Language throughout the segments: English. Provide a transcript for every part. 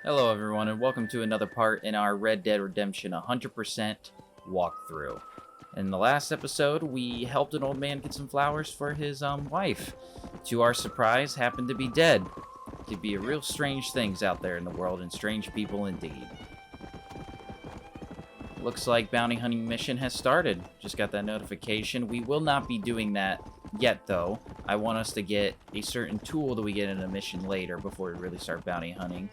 Hello everyone and welcome to another part in our Red Dead Redemption 100% walkthrough. In the last episode, we helped an old man get some flowers for his wife. To our surprise, happened to be dead. Could be real strange things out there in the world and strange people indeed. Looks like bounty hunting mission has started. Just got that notification. We will not be doing that yet though. I want us to get a certain tool that we get in a mission later before we really start bounty hunting.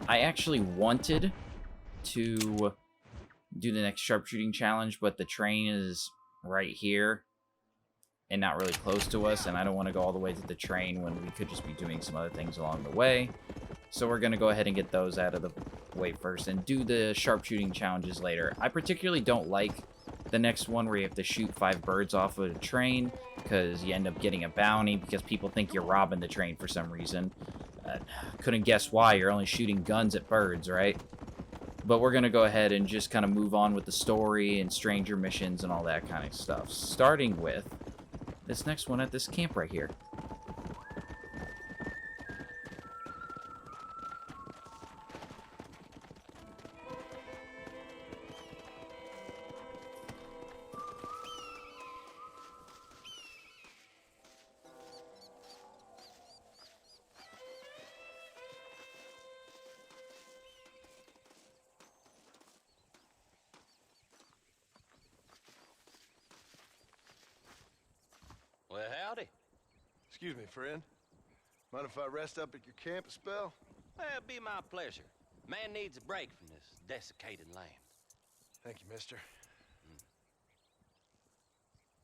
I actually wanted to do the next sharpshooting challenge, but the train is right here and not really close to us, and I don't want to go all the way to the train when we could just be doing some other things along the way. So we're going to go ahead and get those out of the way first and do the sharpshooting challenges later. I particularly don't like the next one where you have to shoot 5 birds off of a train because you end up getting a bounty because people think you're robbing the train for some reason. Couldn't guess why. You're only shooting guns at birds, right? But we're going to go ahead and just kind of move on with the story and stranger missions and all that kind of stuff. Starting with this next one at this camp right here. Well, howdy. Excuse me, friend. Mind if I rest up at your camp a spell? Well, it'd be my pleasure. Man needs a break from this desiccated land. Thank you, mister.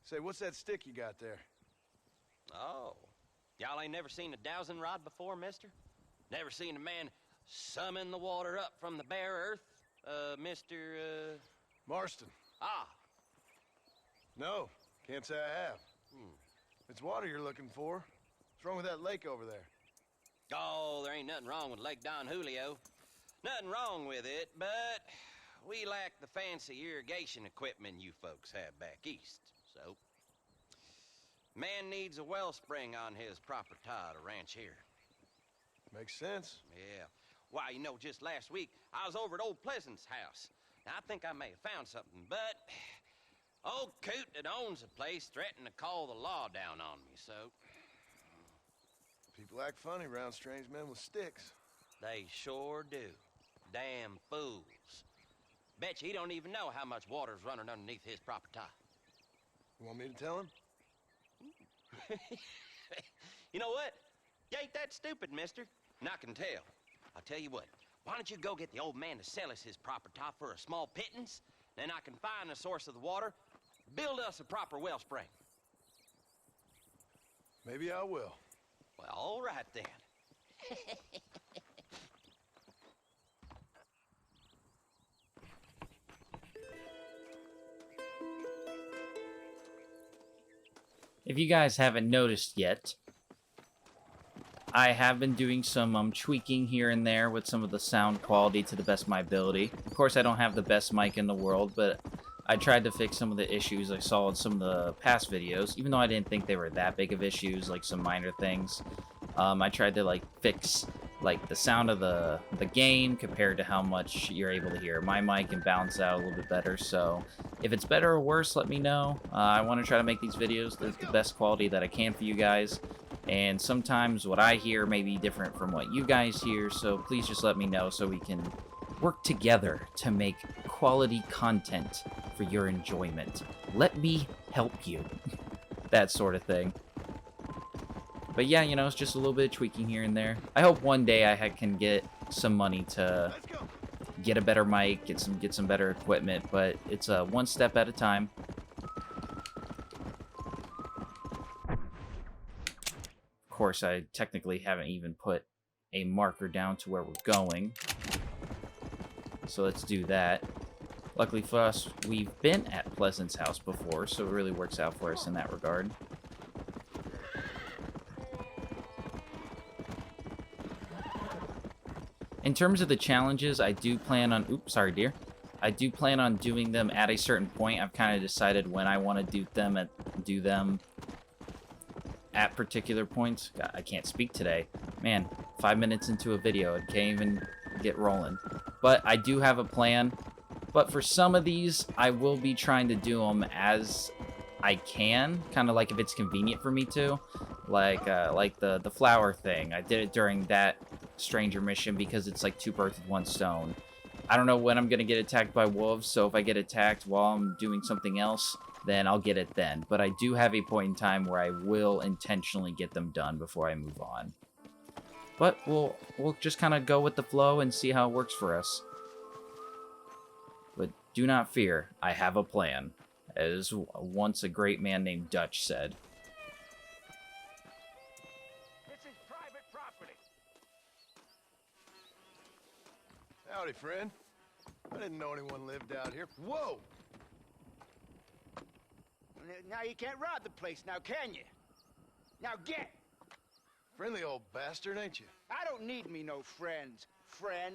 Say, what's that stick you got there? Oh, y'all ain't never seen a dowsing rod before, mister? Never seen a man summon the water up from the bare earth? Mr. Marston. Ah. No, can't say I have. It's water you're looking for. What's wrong with that lake over there? Oh, there ain't nothing wrong with Lake Don Julio. Nothing wrong with it, but we lack the fancy irrigation equipment you folks have back east, so... Man needs a wellspring on his property to ranch here. Makes sense. Yeah. Why, you know, just last week, I was over at old Pleasant's house. Now, I think I may have found something, but... Old coot that owns the place threatened to call the law down on me, so... People act funny around strange men with sticks. They sure do. Damn fools. Bet you he don't even know how much water's running underneath his property. You want me to tell him? You know what? You ain't that stupid, mister. And I can tell. I'll tell you what. Why don't you go get the old man to sell us his property for a small pittance? Then I can find the source of the water, build us a proper wellspring. Maybe I will. Well, all right then. If you guys haven't noticed yet, I have been doing some tweaking here and there with some of the sound quality to the best of my ability. Of course, I don't have the best mic in the world, but I tried to fix some of the issues I saw in some of the past videos, even though I didn't think they were that big of issues, like some minor things. I tried to fix the sound of the game compared to how much you're able to hear my mic and balance out a little bit better. So if it's better or worse, let me know. I want to try to make these videos the best quality that I can for you guys. And sometimes what I hear may be different from what you guys hear, so please just let me know so we can work together to make quality content for your enjoyment. Let me help you. That sort of thing. But yeah, you know, it's just a little bit of tweaking here and there. I hope one day I can get some money to get a better mic, get some better equipment, but it's one step at a time. Of course, I technically haven't even put a marker down to where we're going. So let's do that. Luckily for us, we've been at Pleasant's house before, so it really works out for us in that regard. In terms of the challenges, I do plan on... Oops, sorry, dear. I do plan on doing them at a certain point. I've kind of decided when I want to do them at particular points. God, I can't speak today. Man, 5 minutes into a video, I can't even get rolling. But I do have a plan. But for some of these, I will be trying to do them as I can, kind of like if it's convenient for me to. Like the flower thing. I did it during that stranger mission because it's like 2 birds with 1 stone. I don't know when I'm going to get attacked by wolves, so if I get attacked while I'm doing something else, then I'll get it then. But I do have a point in time where I will intentionally get them done before I move on. But we'll just kind of go with the flow and see how it works for us. But do not fear, I have a plan, as once a great man named Dutch said. This is private property. Howdy, friend. I didn't know anyone lived out here. Whoa! Now you can't rob the place now, can you? Now get! Friendly old bastard, ain't you? I don't need me no friends, friend.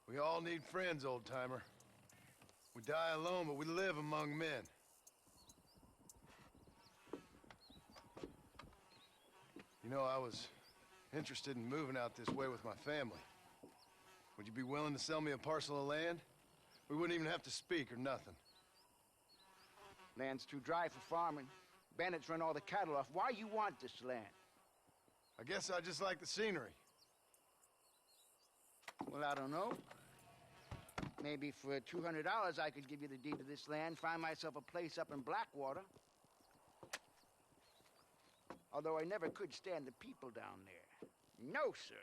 We all need friends, old-timer. We die alone, but we live among men. You know, I was interested in moving out this way with my family. Would you be willing to sell me a parcel of land? We wouldn't even have to speak or nothing. Land's too dry for farming. Bandits run all the cattle off. Why you want this land? I guess I just like the scenery. Well, I don't know. Maybe for $200 I could give you the deed to this land, find myself a place up in Blackwater. Although I never could stand the people down there. No, sir.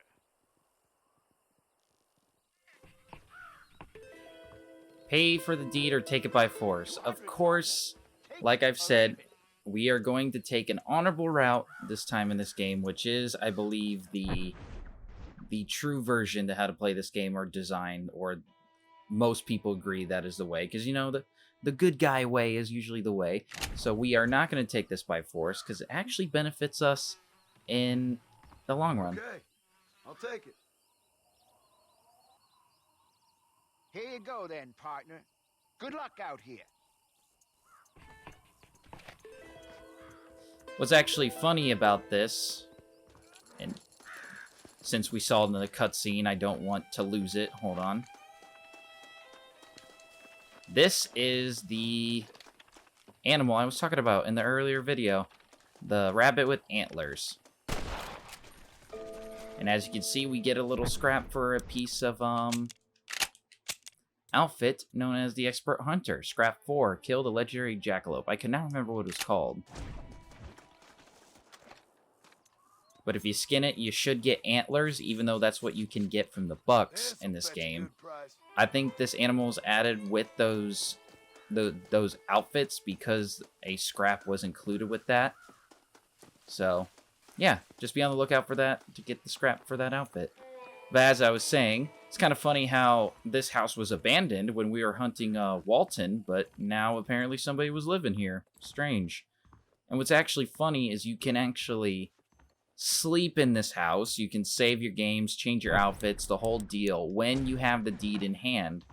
Pay for the deed or take it by force. Of course, like I've said, we are going to take an honorable route this time in this game, which is, I believe, the true version to how to play this game or design, or most people agree that is the way, because, you know, the good guy way is usually the way. So we are not going to take this by force, because it actually benefits us in the long run. Okay, I'll take it. Here you go then, partner. Good luck out here. What's actually funny about this, and since we saw it in the cutscene, I don't want to lose it. Hold on. This is the animal I was talking about in the earlier video. The rabbit with antlers. And as you can see, we get a little scrap for a piece of, outfit known as the Expert Hunter. Scrap 4, killed a legendary jackalope. I cannot remember what it was called. But if you skin it, you should get antlers, even though that's what you can get from the bucks in this game. I think this animal is added with those outfits because a scrap was included with that. So, yeah, just be on the lookout for that to get the scrap for that outfit. But as I was saying, it's kind of funny how this house was abandoned when we were hunting Walton, but now apparently somebody was living here. Strange. And what's actually funny is you can actually sleep in this house. You can save your games, change your outfits, the whole deal, when you have the deed in hand.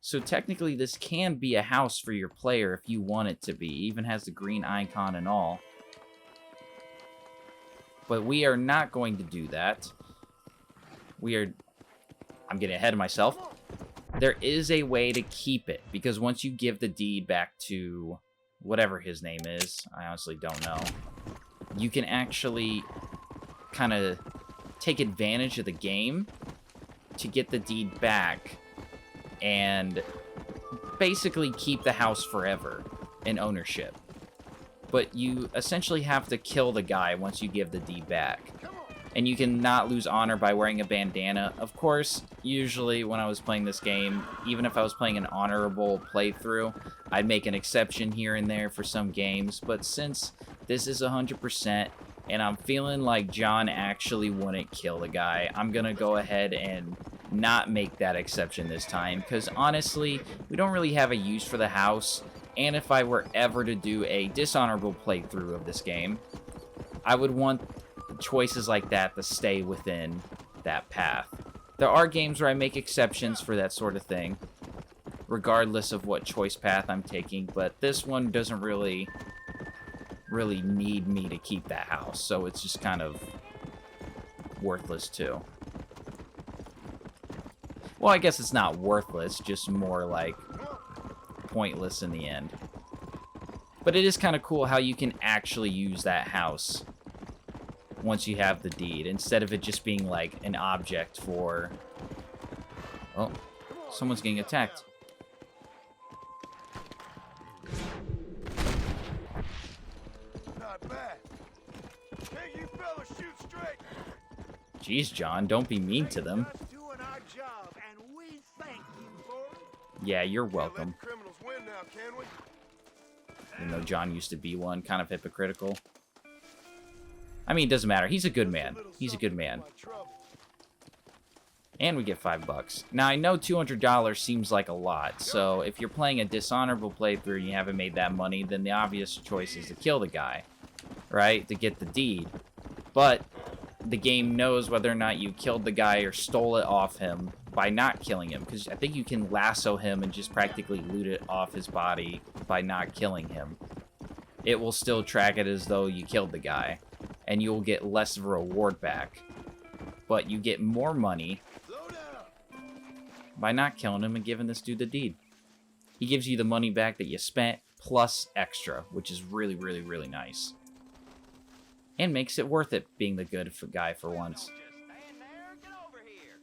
So technically this can be a house for your player if you want it to be. It even has the green icon and all. But we are not going to do that. I'm getting ahead of myself. There is a way to keep it, because once you give the deed back to whatever his name is, I honestly don't know, you can actually kind of take advantage of the game to get the deed back and basically keep the house forever in ownership. But you essentially have to kill the guy once you give the deed back. And you can not lose honor by wearing a bandana. Of course, usually when I was playing this game, even if I was playing an honorable playthrough, I'd make an exception here and there for some games. But since this is 100%, and I'm feeling like John actually wouldn't kill the guy, I'm gonna go ahead and not make that exception this time. Because honestly, we don't really have a use for the house. And if I were ever to do a dishonorable playthrough of this game, I would want choices like that to stay within that path. There are games where I make exceptions for that sort of thing, regardless of what choice path I'm taking, but this one doesn't really need me to keep that house, so it's just kind of worthless too. Well, I guess it's not worthless, just more like pointless in the end. But it is kind of cool how you can actually use that house once you have the deed, instead of it just being like an object for... Oh, someone's getting attacked. Not bad. Hey, you fellas, shoot straight. Jeez, John, don't be mean to them. Just doing our job, and we thank you for it. Yeah, you're Can't welcome. let the criminals win now, can we? Even though John used to be one, kind of hypocritical. I mean, it doesn't matter. He's a good man. He's a good man. And we get $5. Now, I know $200 seems like a lot, so if you're playing a dishonorable playthrough and you haven't made that money, then the obvious choice is to kill the guy, right? To get the deed. But the game knows whether or not you killed the guy or stole it off him by not killing him, because I think you can lasso him and just practically loot it off his body by not killing him. It will still track it as though you killed the guy, and you'll get less of a reward back. But you get more money by not killing him and giving this dude the deed. He gives you the money back that you spent, plus extra, which is really, really, really nice. And makes it worth it being the good guy for once. Just stand there and get over here.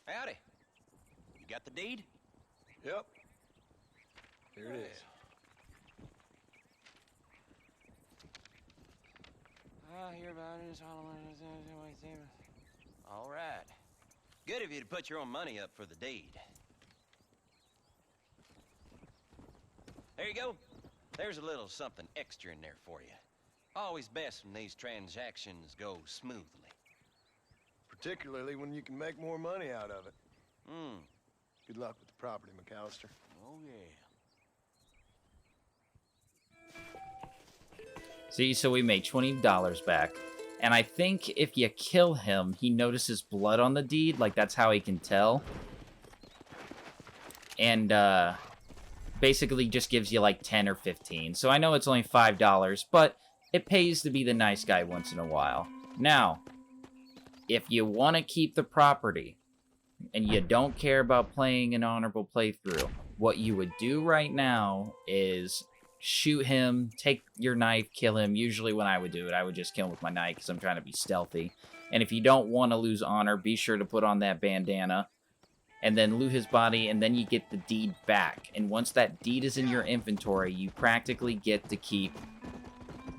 Howdy. You got the deed? Yep. Here it is. I hear about it. All right. Good of you to put your own money up for the deed. There you go. There's a little something extra in there for you. Always best when these transactions go smoothly. Particularly when you can make more money out of it. Good luck with the property, McAllister. Oh, yeah. See, so we make $20 back. And I think if you kill him, he notices blood on the deed. Like, that's how he can tell. And, basically just gives you like 10 or 15. So I know it's only $5, but it pays to be the nice guy once in a while. Now, if you want to keep the property, and you don't care about playing an honorable playthrough, what you would do right now is shoot him, take your knife, kill him. Usually when I would do it, I would just kill him with my knife because I'm trying to be stealthy. And if you don't want to lose honor, be sure to put on that bandana and then loot his body, and then you get the deed back. And once that deed is in your inventory, you practically get to keep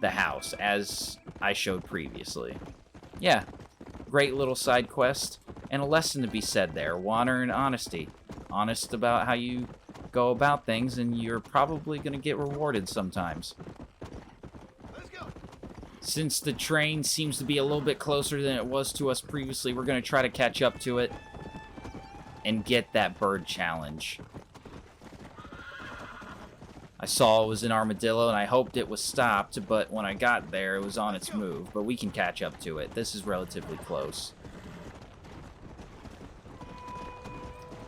the house, as I showed previously. Yeah, great little side quest, and a lesson to be said there. Honor and honesty. Honest about how you go about things, and you're probably going to get rewarded sometimes. Let's go. Since the train seems to be a little bit closer than it was to us previously, we're going to try to catch up to it and get that bird challenge. I saw it was an armadillo, and I hoped it was stopped, but when I got there, it was on its move. But we can catch up to it. This is relatively close.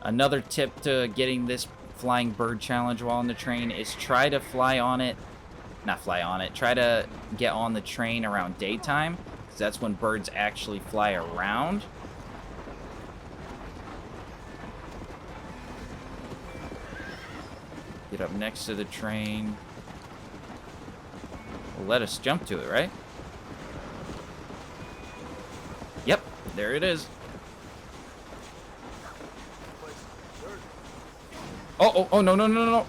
Another tip to getting this flying bird challenge while on the train is try to fly on it. Not fly on it. Try to get on the train around daytime, because that's when birds actually fly around. Get up next to the train. Well, let us jump to it, right? Yep, there it is. Oh, no, no, no, no, no.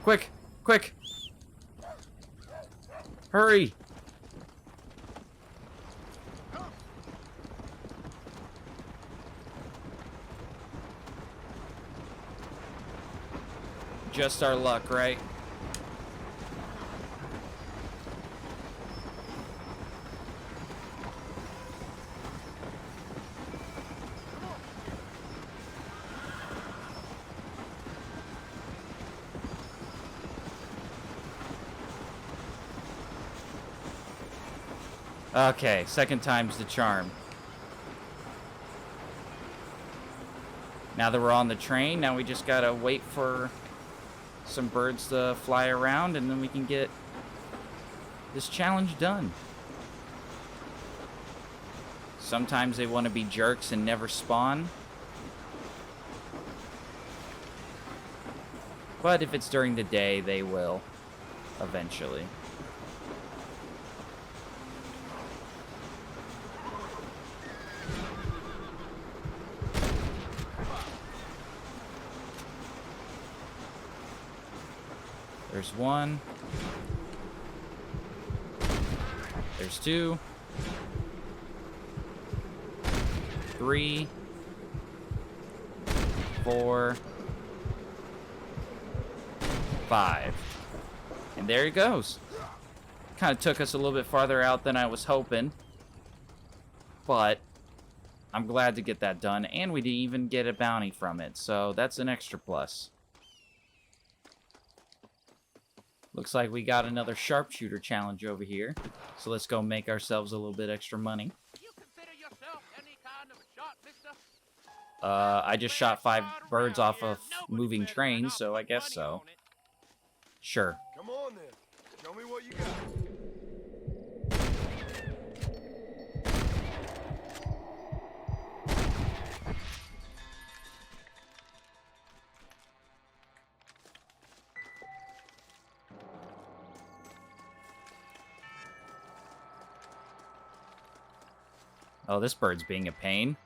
Quick, quick. Hurry. Just our luck, right? Okay, second time's the charm. Now that we're on the train, now we just gotta wait for some birds to fly around, and then we can get this challenge done. Sometimes they want to be jerks and never spawn. But if it's during the day, they will eventually. There's one. There's two. 3. 4. 5. And there he goes. Kind of took us a little bit farther out than I was hoping. But I'm glad to get that done. And we didn't even get a bounty from it. So that's an extra plus. Looks like we got another sharpshooter challenge over here. So let's go make ourselves a little bit extra money. You consider yourself any kind of a shot, mister? I just shot 5 birds off of moving trains, so I guess so. Sure. Come on then. Show me what you got. Oh, this bird's being a pain.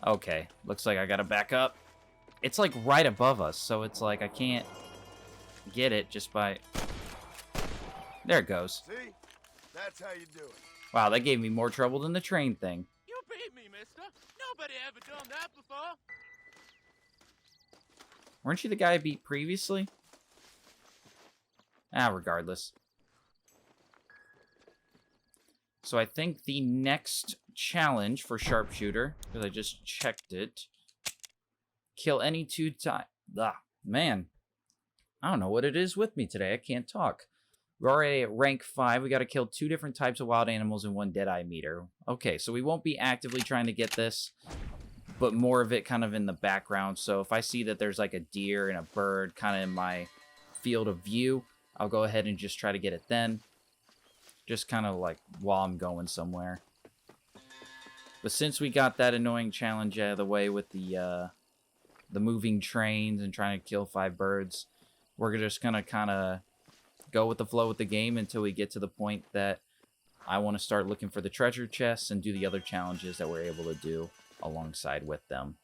Okay, looks like I gotta back up. It's like right above us, so it's like I can't get it just by... There it goes. See? That's how you do it. Wow, that gave me more trouble than the train thing. You beat me, mister. Nobody ever done that before. Weren't you the guy I beat previously? Ah, regardless. So I think the next challenge for sharpshooter, because I just checked it, kill any 2 times. Ah, man. I don't know what it is with me today. I can't talk. We're already at rank 5. We got to kill 2 different types of wild animals and 1 deadeye meter. Okay, so we won't be actively trying to get this, but more of it kind of in the background. So if I see that there's like a deer and a bird kind of in my field of view, I'll go ahead and just try to get it then. Just kind of like while I'm going somewhere. But since we got that annoying challenge out of the way with the moving trains and trying to kill 5 birds, we're just going to kind of go with the flow with the game until we get to the point that I want to start looking for the treasure chests and do the other challenges that we're able to do alongside with them.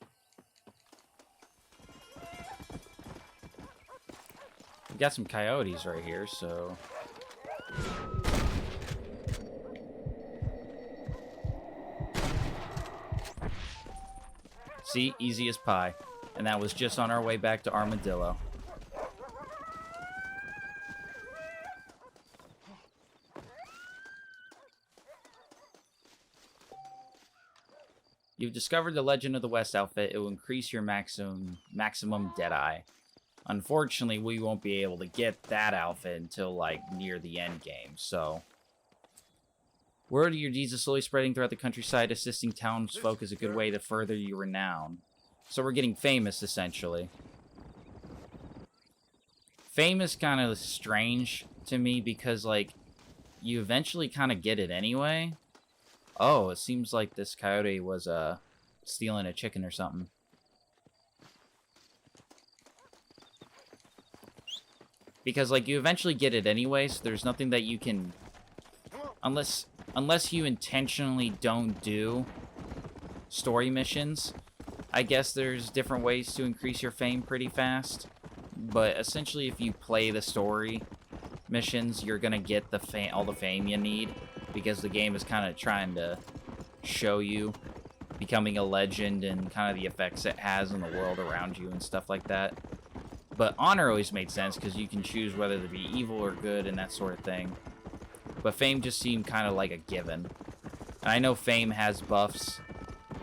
We got some coyotes right here, so... See? Easy as pie. And that was just on our way back to Armadillo. You've discovered the Legend of the West outfit. It will increase your maximum Deadeye. Unfortunately, we won't be able to get that outfit until, like, near the end game, so... Word of your deeds is slowly spreading throughout the countryside. Assisting townsfolk is a good way to further your renown. So we're getting famous, essentially. Fame is kind of strange to me because, like, you eventually kind of get it anyway. Oh, it seems like this coyote was stealing a chicken or something. Because, like, you eventually get it anyway, so there's nothing that you can... Unless you intentionally don't do story missions, I guess there's different ways to increase your fame pretty fast. But essentially, if you play the story missions, you're gonna get all the fame you need, because the game is kind of trying to show you becoming a legend and kind of the effects it has on the world around you and stuff like that. But honor always made sense because you can choose whether to be evil or good and that sort of thing. But fame just seemed kind of like a given. And I know fame has buffs,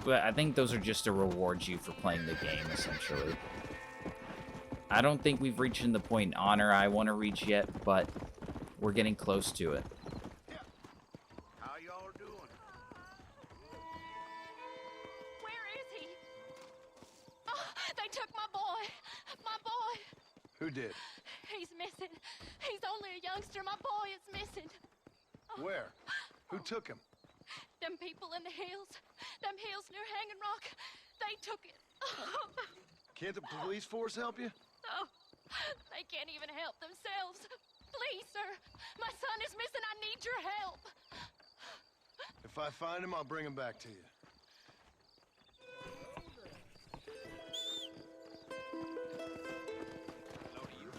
but I think those are just to reward you for playing the game, essentially. I don't think we've reached the point in honor I want to reach yet, but we're getting close to it. How y'all doing? Where is he? Oh, they took my boy. My boy. Who did? He's missing. He's only a youngster. My boy is missing. Where? Who took him? Them people in the hills. Them hills near Hanging Rock. They took it. Can't the police force help you? Oh, they can't even help themselves. Please, sir. My son is missing. I need your help. If I find him, I'll bring him back to you. Hello to you.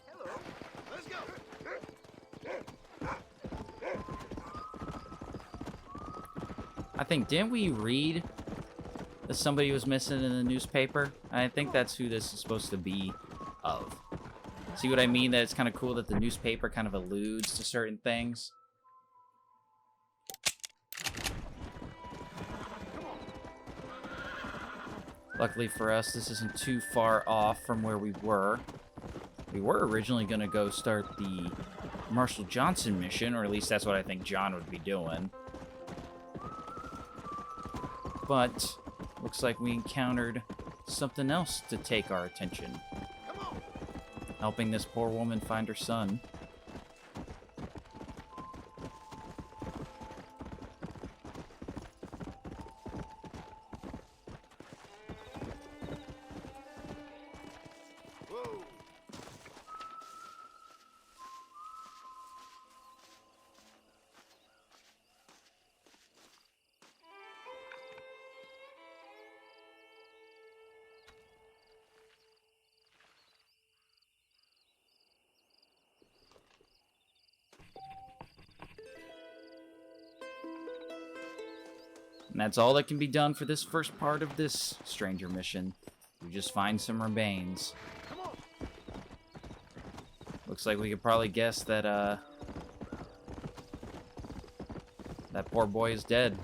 Hello. Let's go. I think, didn't we read that somebody was missing in the newspaper? I think that's who this is supposed to be of. See what I mean? That it's kind of cool that the newspaper kind of alludes to certain things. Luckily for us, this isn't too far off from where we were. We were originally going to go start the Marshal Johnson mission, or at least that's what I think John would be doing. But looks like we encountered something else to take our attention. Helping this poor woman find her son. Whoa. And that's all that can be done for this first part of this stranger mission. We just find some remains. Looks like we could probably guess that, that poor boy is dead.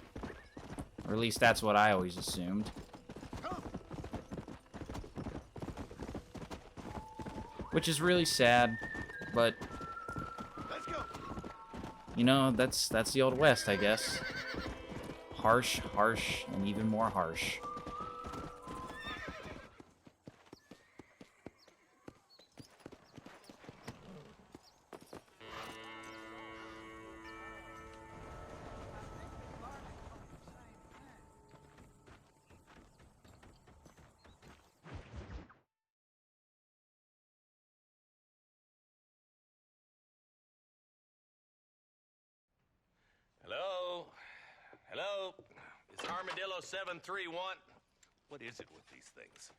Or at least that's what I always assumed. Which is really sad, but Let's go. you know, that's the old West, I guess. Harsh, harsh, and even more harsh. Hello? Hello? Is Armadillo 731? What is it with these things?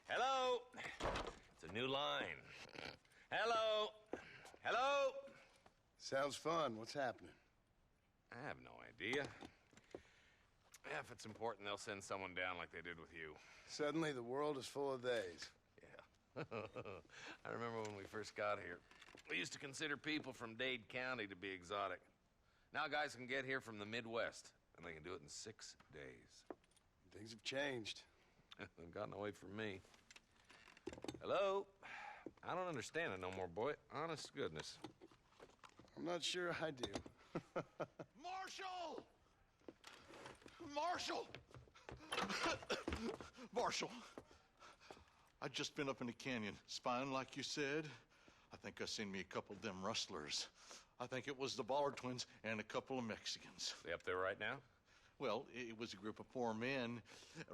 Hello? It's a new line. Hello? Hello? Sounds fun. What's happening? I have no idea. Yeah, if it's important, they'll send someone down like they did with you. Suddenly, the world is full of theys. Yeah. I remember when we first got here. We used to consider people from Dade County to be exotic. Now guys can get here from the Midwest, and they can do it in 6 days. Things have changed. They've gotten away from me. Hello? I don't understand it no more, boy. Honest to goodness. I'm not sure I do. Marshal! Marshal! Marshal, I'd just been up in the canyon, spying like you said. I think I seen me a couple of them rustlers. I think it was the Ballard twins and a couple of Mexicans. They up there right now? Well, it was a group of 4 men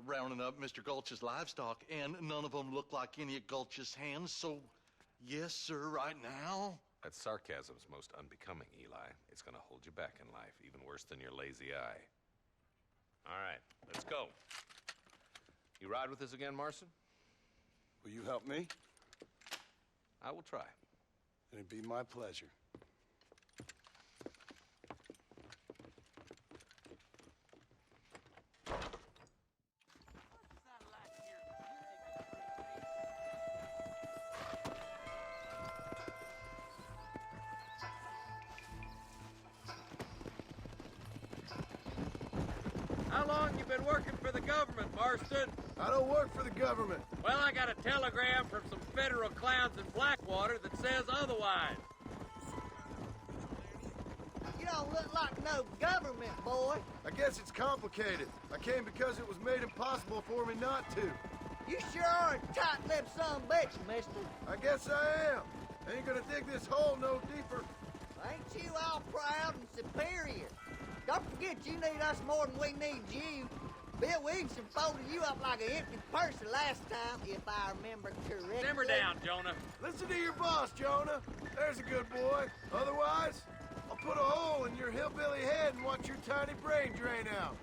rounding up Mr. Gulch's livestock, and none of them looked like any of Gulch's hands, so yes, sir, right now. That sarcasm's most unbecoming, Eli. It's gonna hold you back in life, even worse than your lazy eye. All right, let's go. You ride with us again, Marston? Will you help me? I will try. It'd be my pleasure. How long you been working for the government, Marston? I don't work for the government. Well, I got a telegram from some federal clowns in Blackwater that says otherwise. You don't look like no government, boy. I guess it's complicated. I came because it was made impossible for me not to. You sure are a tight-lipped son of a bitch, mister. I guess I am. Ain't gonna dig this hole no deeper. Ain't you all proud and superior? Don't forget you need us more than we need you. Bill Williamson folded you up like an empty purse the last time, if I remember correctly. Simmer down, Jonah. Listen to your boss, Jonah. There's a good boy. Otherwise, I'll put a hole in your hillbilly head and watch your tiny brain drain out.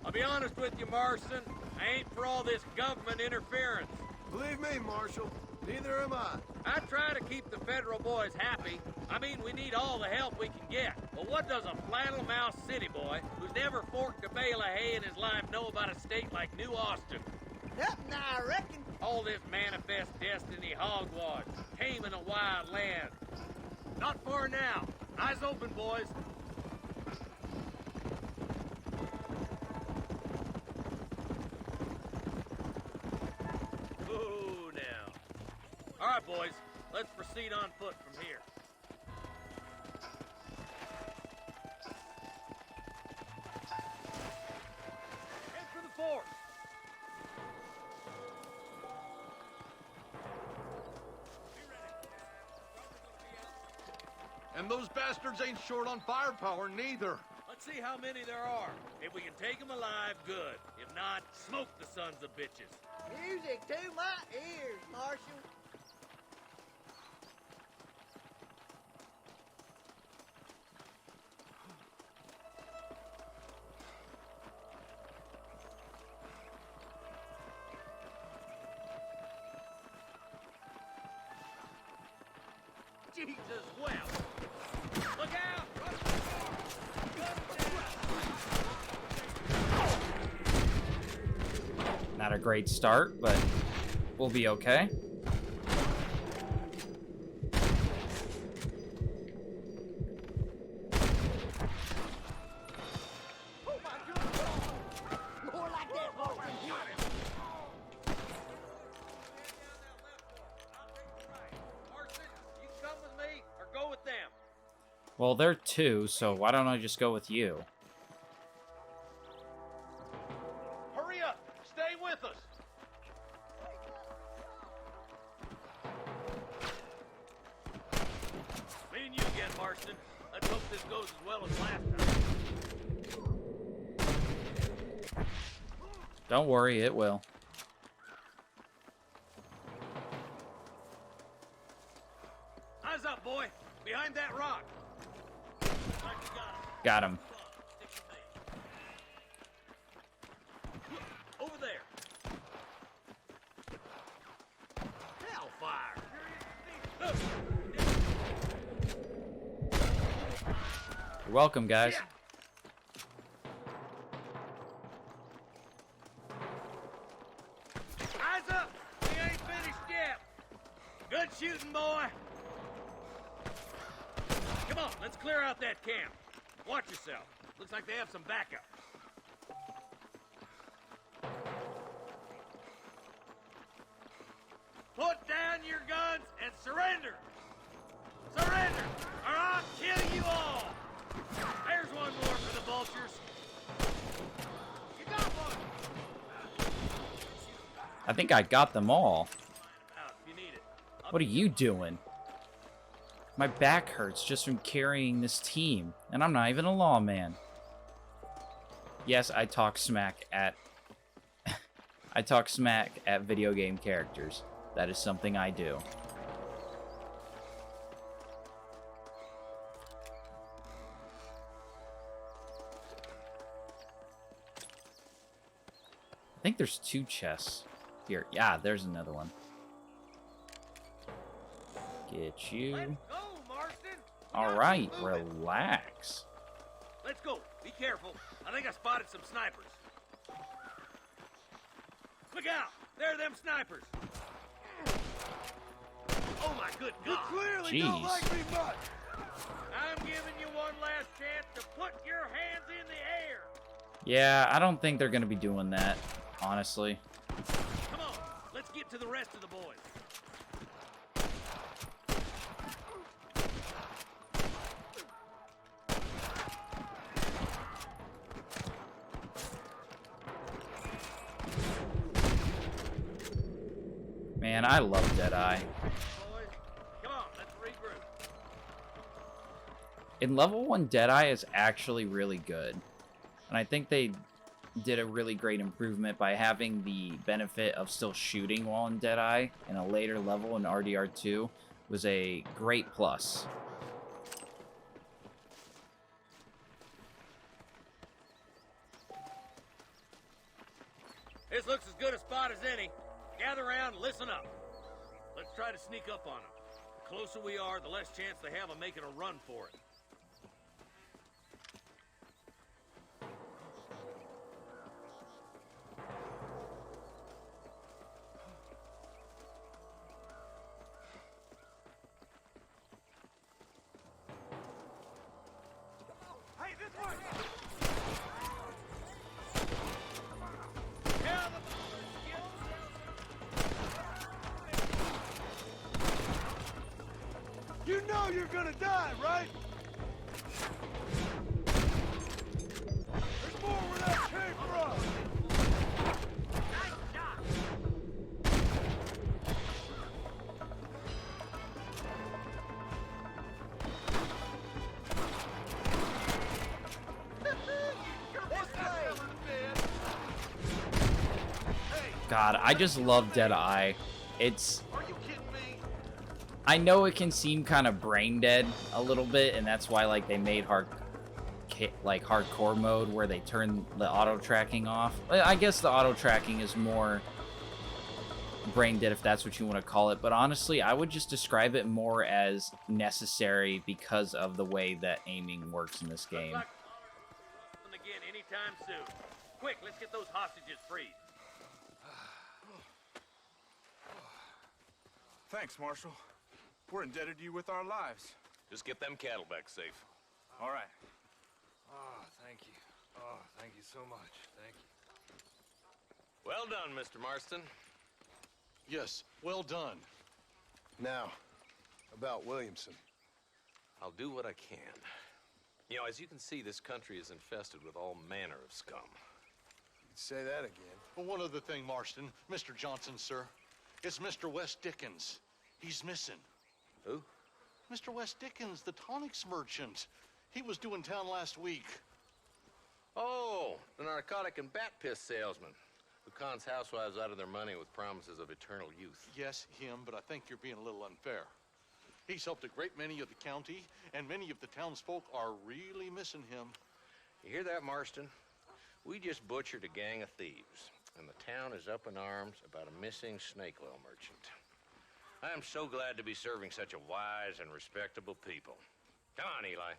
I'll be honest with you, Marston. I ain't for all this government interference. Believe me, Marshal, neither am I. I try to keep the federal boys happy. I mean, we need all the help we can get. But what does a flannel-mouthed city boy who's never forked a bale of hay in his life know about a state like New Austin? Nothing, I reckon. All this manifest destiny hogwash, taming a wild land. Not far now. Eyes open, boys. Ooh, now. All right, boys. Let's proceed on foot from here. Head for the fort. And those bastards ain't short on firepower, neither. Let's see how many there are. If we can take them alive, good. If not, smoke the sons of bitches. Music to my ears, Marshal. Jesus, well. Look out! Not a great start, but we'll be okay. More like that, Marshal. Marson, you come with me or go with them? Well, they're two, so why don't I just go with you? Hurry up! Stay with us! Me and you again, Marston. Let's hope this goes as well as last time. Don't worry, it will. Eyes up, boy. Behind that rock. Like you Got him. Stick with me. Over there. Hellfire. You're welcome, guys. Yeah. Eyes up! We ain't finished yet. Good shooting, boy. Come on, let's clear out that camp. Watch yourself. Looks like they have some backup. Put down your guns and surrender. Surrender, or I'll kill you all. There's one more for the vultures. You got one. I think I got them all. Out if you need it. What are you doing? My back hurts just from carrying this team, and I'm not even a lawman. Yes, I talk smack at... I talk smack at video game characters. That is something I do. I think there's 2 chests here. Yeah, there's another one. Get you. Let's go, Marston. All right, relax. Let's go. Be careful. I think I spotted some snipers. Look out! There are them snipers. Oh my good God! Clearly don't Jeez. like me much. I'm giving you one last chance to put your hands in the air. Yeah, I don't think they're gonna be doing that, honestly. Come on, let's get to the rest of the boys. Man, I love Deadeye. Boys, come on, let's regroup. In level 1, Deadeye is actually really good. And I think they did a really great improvement by having the benefit of still shooting while in Deadeye in a later level in RDR2 was a great plus. This looks as good a spot as any. Gather around and listen up. Let's try to sneak up on them. The closer we are, the less chance they have of making a run for it. Hey, this way! You know you're gonna die, right? There's more where that came from! God, I just love Deadeye. It's... I know it can seem kind of brain dead a little bit, and that's why like they made hardcore mode where they turn the auto tracking off. I guess the auto tracking is more brain dead if that's what you want to call it, but honestly, I would just describe it more as necessary because of the way that aiming works in this game. Looks like again anytime soon. Quick, let's get those hostages freed. Thanks, Marshal. We're indebted to you with our lives. Just get them cattle back safe. All right. Oh, thank you. Oh, thank you so much. Thank you. Well done, Mr. Marston. Yes, well done. Now, about Williamson. I'll do what I can. You know, as you can see, this country is infested with all manner of scum. You'd say that again. Well, one other thing, Marston. Mr. Johnson, sir. It's Mr. Wes Dickens. He's missing. Who? Mr. Wes Dickens, the tonics merchant. He was due in town last week. Oh, the narcotic and bat piss salesman who cons housewives out of their money with promises of eternal youth. Yes, him, but I think you're being a little unfair. He's helped a great many of the county, and many of the townsfolk are really missing him. You hear that, Marston? We just butchered a gang of thieves, and the town is up in arms about a missing snake oil merchant. I am so glad to be serving such a wise and respectable people. Come on, Eli.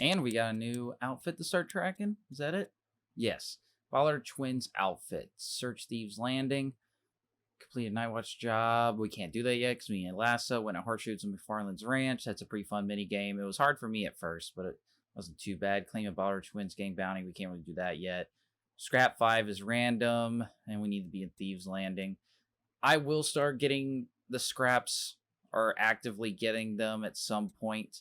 And we got a new outfit to start tracking. Is that it? Yes. Baller Twins outfit. Search Thieves Landing. Completed Night Watch job. We can't do that yet because we need Lasso. Went at Horseshoes and McFarland's Ranch. That's a pretty fun mini game. It was hard for me at first, but it wasn't too bad. Claim a Baller Twins gang bounty. We can't really do that yet. Scrap 5 is random, and we need to be in Thieves Landing. I will start getting the scraps, or actively getting them at some point.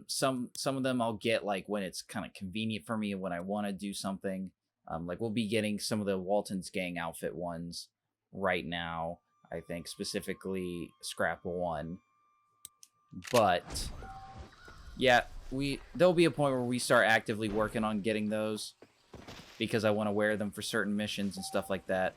Some of them I'll get like when it's kind of convenient for me and when I want to do something. Like we'll be getting some of the Walton's gang outfit ones right now, I think, specifically scrap 1. But yeah, there'll be a point where we start actively working on getting those because I want to wear them for certain missions and stuff like that.